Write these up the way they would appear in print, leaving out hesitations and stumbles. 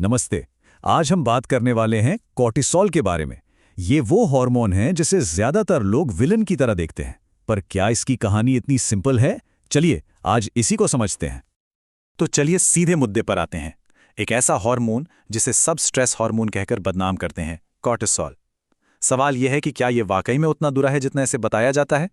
नमस्ते। आज हम बात करने वाले हैं कॉर्टिसोल के बारे में। ये वो हार्मोन है जिसे ज्यादातर लोग विलन की तरह देखते हैं, पर क्या इसकी कहानी इतनी सिंपल है? चलिए आज इसी को समझते हैं। तो चलिए सीधे मुद्दे पर आते हैं। एक ऐसा हार्मोन जिसे सब स्ट्रेस हार्मोन कहकर बदनाम करते हैं, कॉर्टिसोल। सवाल यह है कि क्या यह वाकई में उतना बुरा है जितना इसे बताया जाता है?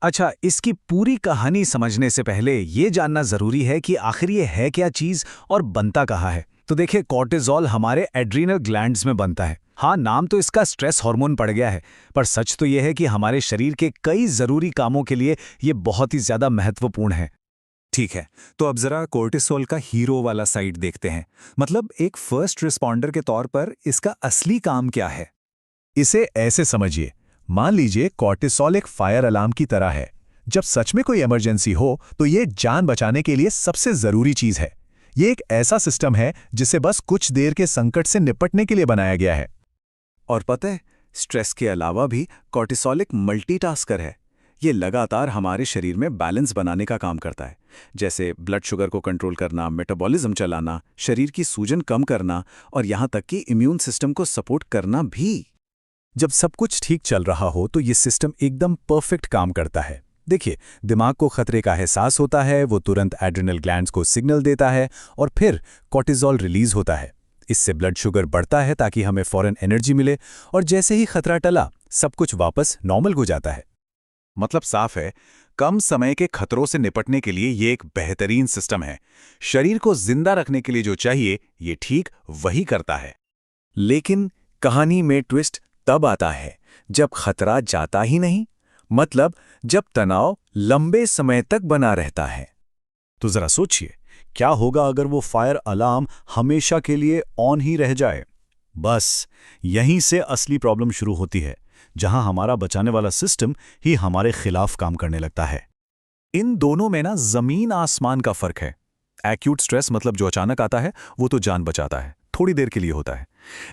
अच्छा, इसकी पूरी कहानी समझने से पहले ये जानना जरूरी है कि आखिर ये है क्या चीज और बनता कहाँ है। तो देखिए, कॉर्टिसोल हमारे एड्रीनल ग्लैंड्स में बनता है। हाँ, नाम तो इसका स्ट्रेस हार्मोन पड़ गया है, पर सच तो यह है कि हमारे शरीर के कई जरूरी कामों के लिए ये बहुत ही ज्यादा महत्वपूर्ण है। ठीक है, तो अब जरा कॉर्टिसोल का हीरो वाला साइड देखते हैं। मतलब एक फर्स्ट रिस्पॉन्डर के तौर पर इसका असली काम क्या है? इसे ऐसे समझिए, मान लीजिए कॉर्टिसोल एक फायर अलार्म की तरह है। जब सच में कोई इमरजेंसी हो तो ये जान बचाने के लिए सबसे जरूरी चीज है। ये एक ऐसा सिस्टम है जिसे बस कुछ देर के संकट से निपटने के लिए बनाया गया है। और पता है, स्ट्रेस के अलावा भी कॉर्टिसोल एक मल्टीटास्कर है। ये लगातार हमारे शरीर में बैलेंस बनाने का काम करता है, जैसे ब्लड शुगर को कंट्रोल करना, मेटाबॉलिज्म चलाना, शरीर की सूजन कम करना और यहाँ तक कि इम्यून सिस्टम को सपोर्ट करना भी। जब सब कुछ ठीक चल रहा हो तो ये सिस्टम एकदम परफेक्ट काम करता है। देखिए, दिमाग को खतरे का एहसास होता है, वो तुरंत एड्रिनल ग्लैंड्स को सिग्नल देता है और फिर कॉर्टिसोल रिलीज होता है। इससे ब्लड शुगर बढ़ता है ताकि हमें फौरन एनर्जी मिले, और जैसे ही खतरा टला सब कुछ वापस नॉर्मल हो जाता है। मतलब साफ है, कम समय के खतरों से निपटने के लिए ये एक बेहतरीन सिस्टम है। शरीर को जिंदा रखने के लिए जो चाहिए ये ठीक वही करता है। लेकिन कहानी में ट्विस्ट तब आता है जब खतरा जाता ही नहीं, मतलब जब तनाव लंबे समय तक बना रहता है। तो जरा सोचिए, क्या होगा अगर वो फायर अलार्म हमेशा के लिए ऑन ही रह जाए? बस यहीं से असली प्रॉब्लम शुरू होती है, जहां हमारा बचाने वाला सिस्टम ही हमारे खिलाफ काम करने लगता है। इन दोनों में ना जमीन आसमान का फर्क है। एक्यूट स्ट्रेस मतलब जो अचानक आता है वो तो जान बचाता है, थोड़ी देर के लिए होता है।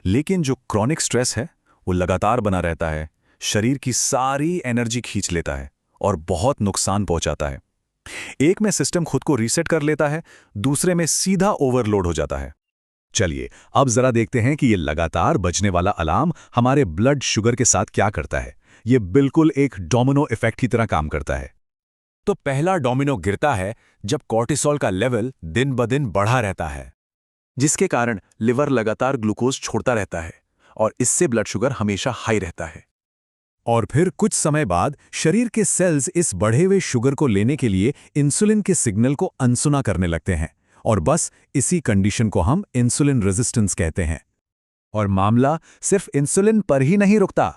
लेकिन जो क्रॉनिक स्ट्रेस है वो लगातार बना रहता है, शरीर की सारी एनर्जी खींच लेता है और बहुत नुकसान पहुंचाता है। एक में सिस्टम खुद को रीसेट कर लेता है, दूसरे में सीधा ओवरलोड हो जाता है। चलिए अब जरा देखते हैं कि ये लगातार बजने वाला अलार्म हमारे ब्लड शुगर के साथ क्या करता है। ये बिल्कुल एक डोमिनो इफेक्ट की तरह काम करता है। तो पहला डोमिनो गिरता है जब कॉर्टिसोल का लेवल दिन ब दिन बढ़ा रहता है, जिसके कारण लिवर लगातार ग्लूकोज छोड़ता रहता है और इससे ब्लड शुगर हमेशा हाई रहता है। और फिर कुछ समय बाद शरीर के सेल्स इस बढ़े हुए शुगर को लेने के लिए इंसुलिन के सिग्नल को अनसुना करने लगते हैं, और बस इसी कंडीशन को हम इंसुलिन रेजिस्टेंस कहते हैं। और मामला सिर्फ इंसुलिन पर ही नहीं रुकता।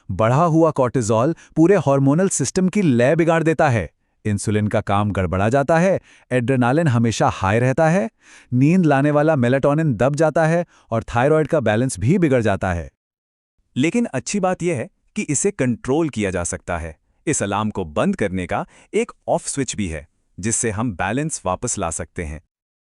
बढ़ा हुआ कॉर्टिसोल पूरे हार्मोनल सिस्टम की लय बिगाड़ देता है। इंसुलिन का काम गड़बड़ा जाता है, एड्रेनालिन हमेशा हाई रहता है, नींद लाने वाला मेलाटोनिन दब जाता है और थायराइड का बैलेंस भी बिगड़ जाता है। लेकिन अच्छी बात यह है कि इसे कंट्रोल किया जा सकता है। इस अलार्म को बंद करने का एक ऑफ स्विच भी है, जिससे हम बैलेंस वापस ला सकते हैं।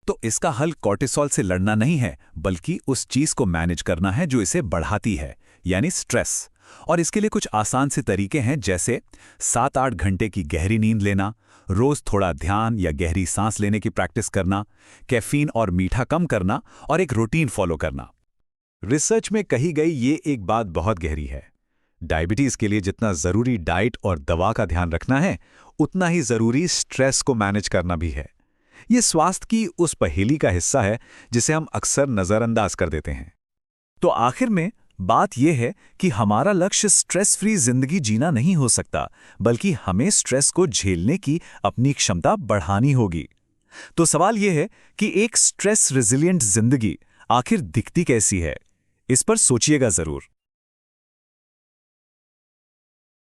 तो इसका हल कॉर्टिसोल से लड़ना नहीं है, बल्कि उस चीज को मैनेज करना है जो इसे बढ़ाती है, यानी स्ट्रेस। और इसके लिए कुछ आसान से तरीके हैं, जैसे 7-8 घंटे की गहरी नींद लेना, रोज थोड़ा ध्यान या गहरी सांस लेने की प्रैक्टिस करना, कैफीन और मीठा कम करना और एक रूटीन फॉलो करना। रिसर्च में कही गई ये एक बात बहुत गहरी है। डायबिटीज के लिए जितना जरूरी डाइट और दवा का ध्यान रखना है, उतना ही जरूरी स्ट्रेस को मैनेज करना भी है। ये स्वास्थ्य की उस पहेली का हिस्सा है जिसे हम अक्सर नजरअंदाज कर देते हैं। तो आखिर में बात यह है कि हमारा लक्ष्य स्ट्रेस फ्री जिंदगी जीना नहीं हो सकता, बल्कि हमें स्ट्रेस को झेलने की अपनी क्षमता बढ़ानी होगी। तो सवाल यह है कि एक स्ट्रेस रेजिलिएंट जिंदगी आखिर दिखती कैसी है? इस पर सोचिएगा जरूर।